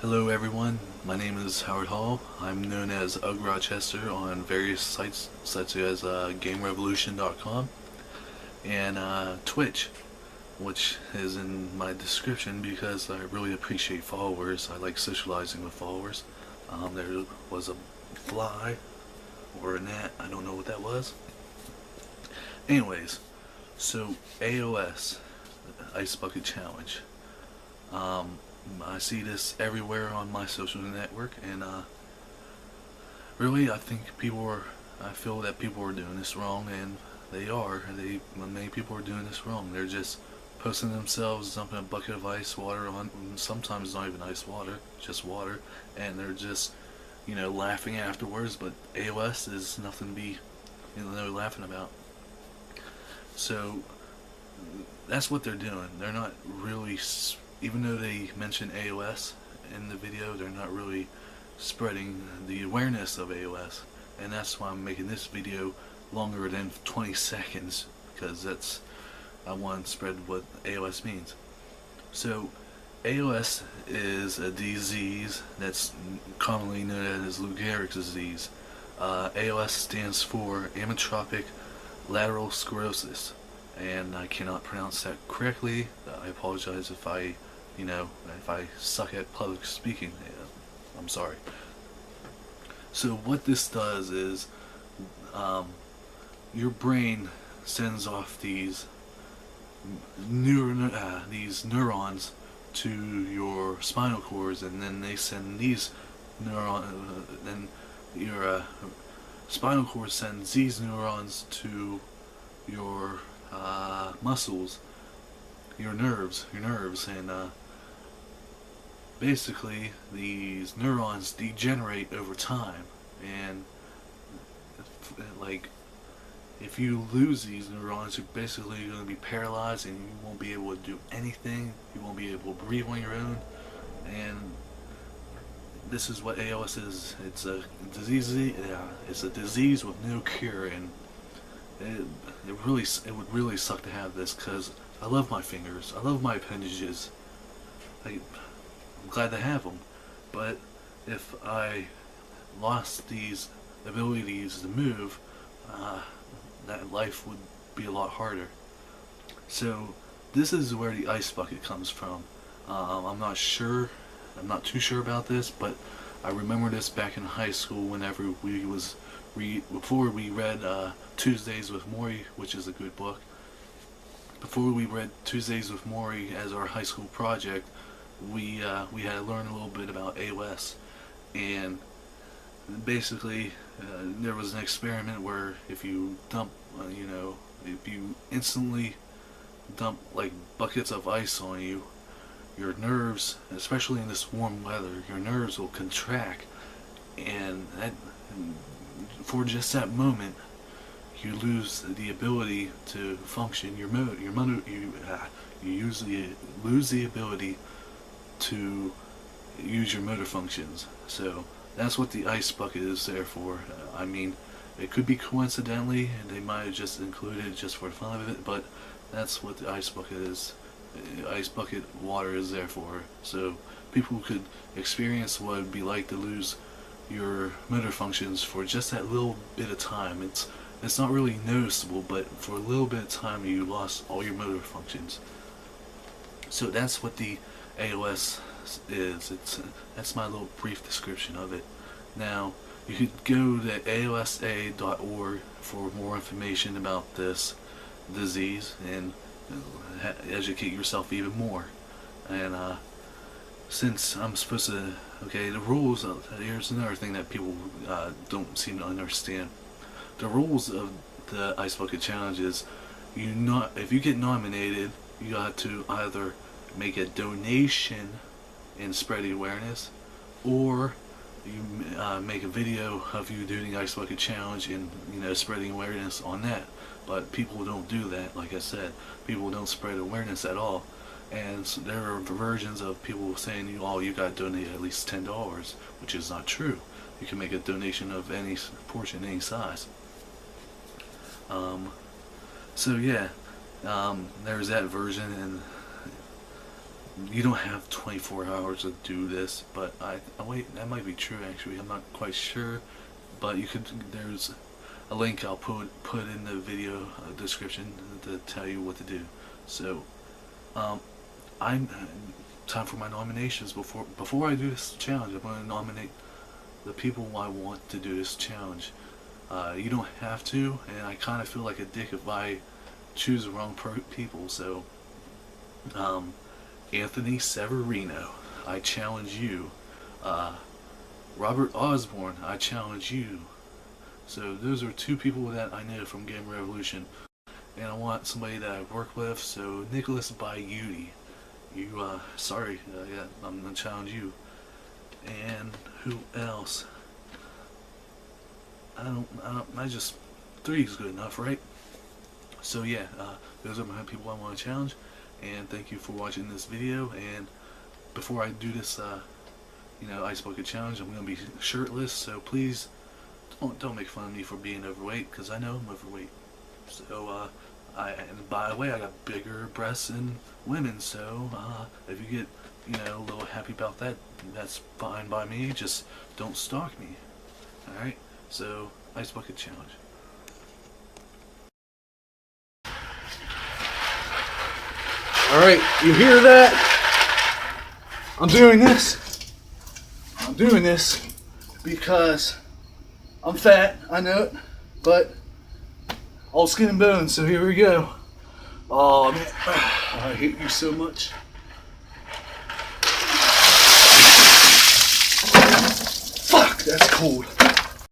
Hello everyone, my name is Howard Hall. I'm known as UghRochester on various sites such as GameRevolution.com and Twitch, which is in my description because I really appreciate followers. I like socializing with followers. There was a fly or a gnat, I don't know what that was. Anyways, so ALS, Ice Bucket Challenge. I see this everywhere on my social network, and really, I feel that people are doing this wrong, and they are. Many people are doing this wrong. They're just posting themselves, dumping a bucket of ice water on, sometimes not even ice water, just water, and they're just, laughing afterwards. But AOS is nothing to be, laughing about. So that's what they're doing. They're not really, even though they mention AOS in the video, they're not really spreading the awareness of AOS. And that's why I'm making this video longer than 20 seconds, because I want to spread what AOS means. So AOS is a disease that's commonly known as Lou Gehrig's disease. AOS stands for amyotrophic lateral sclerosis, and I cannot pronounce that correctly. I apologize if I suck at public speaking. I'm sorry. So what this does is, your brain sends off these neurons to your spinal cords, and then they send these neurons, then your spinal cord sends these neurons to your muscles, your nerves, and basically these neurons degenerate over time, and if you lose these neurons, you're basically going to be paralyzed, and you won't be able to do anything. You won't be able to breathe on your own, and this is what ALS is. It's a disease. It's a disease with no cure, and it would really suck to have this, because I love my fingers. I love my appendages. I'm glad to have them, but if I lost these abilities to move, that life would be a lot harder. So this is where the ice bucket comes from. I'm not too sure about this, but I remember this back in high school whenever before we read Tuesdays with Morrie, which is a good book. Before we read Tuesdays with Morrie as our high school project, we had to learn a little bit about ALS, and basically there was an experiment where if you if you instantly dump like buckets of ice on you, your nerves, especially in this warm weather, your nerves will contract, and for just that moment, you lose the ability to function. You usually lose the ability to use your motor functions. So that's what the ice bucket is there for. I mean, it could be coincidentally, and they might have just included it just for the fun of it, but that's what the ice bucket is. Ice bucket water is there for, so people could experience what it'd be like to lose your motor functions for just that little bit of time. It's not really noticeable, but for a little bit of time you lost all your motor functions. So that's what the ALS is. That's my little brief description of it. Now, you could go to alsa.org for more information about this disease and educate yourself even more. And since I'm supposed to, the rules. Here's another thing that people don't seem to understand. The rules of the Ice Bucket Challenge is, if you get nominated, you got to either make a donation and spread the awareness, or you make a video of you doing the Ice Bucket Challenge and spreading awareness on that. But people don't do that. Like I said, people don't spread awareness at all. And so there are versions of people saying, you got to donate at least $10, which is not true. You can make a donation of any portion, any size. So yeah, there's that version, and you don't have 24 hours to do this, but wait, that might be true actually. I'm not quite sure, but you could. There's a link I'll put in the video description to tell you what to do. So, I'm time for my nominations. Before I do this challenge, I'm going to nominate the people I want to do this challenge. You don't have to, and I kind of feel like a dick if I choose the wrong people. So, Anthony Severino, I challenge you. Robert Osborne, I challenge you. So those are two people that I know from Game Revolution, and I want somebody that I work with. So Nicholas Bayuti, sorry, yeah, I'm gonna challenge you. And who else? I just 3 is good enough, right? So yeah, those are my people I want to challenge. And thank you for watching this video. And before I do this, Ice Bucket Challenge, I'm gonna be shirtless. So please don't make fun of me for being overweight, because I know I'm overweight. So and by the way, I got bigger breasts than women. So if you get a little happy about that, that's fine by me. Just don't stalk me. All right. So Ice Bucket Challenge. Alright, you hear that? I'm doing this because I'm fat, I know it, but all skin and bones, so here we go. Oh man, I hate you so much. Fuck, that's cold.